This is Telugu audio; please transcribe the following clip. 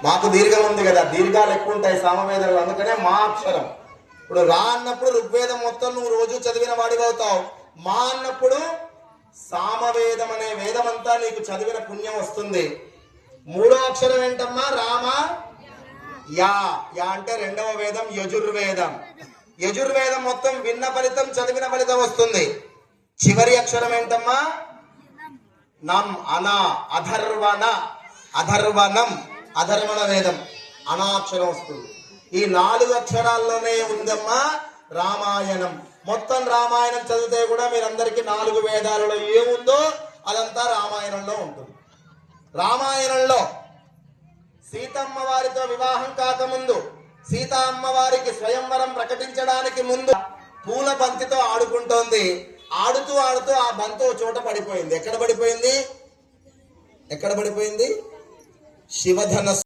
మాకు దీర్ఘం ఉంది కదా, దీర్ఘాలు ఎక్కువ ఉంటాయి సామవేదంలో, అందుకనే మా అక్షరం. ఇప్పుడు రా అన్నప్పుడు ఋగ్వేదం మొత్తం నువ్వు రోజు చదివిన వాడివవుతావు. మా అన్నప్పుడు సామవేదం అనే వేదం అంతా నీకు చదివిన పుణ్యం వస్తుంది. మూడో అక్షరం ఏంటమ్మా? రామ. యా. యా అంటే రెండవ వేదం యజుర్వేదం. యజుర్వేదం మొత్తం విన్న ఫలితం, చదివిన ఫలితం వస్తుంది. చివరి అక్షరం ఏంటమ్మా? నం. అనా. అధర్వణ. అధర్వణం. అధర్వణ వేదం. అనాక్షరం వస్తుంది. ఈ 4 అక్షరాల్లోనే ఉందమ్మా రామాయణం. మొత్తం రామాయణం చదివితే కూడా మీరందరికీ 4 వేదాలలో ఏముందో అదంతా రామాయణంలో ఉంటుంది. రామాయణంలో సీతమ్మ వారితో వివాహం కాకముందు, సీతా అమ్మవారికి స్వయంవరం ప్రకటించడానికి ముందు పూల బంతితో ఆడుకుంటోంది. ఆడుతూ ఆడుతూ ఆ బంతి ఓ చోట పడిపోయింది. ఎక్కడ పడిపోయింది? ఎక్కడ పడిపోయింది? శివధనస్సు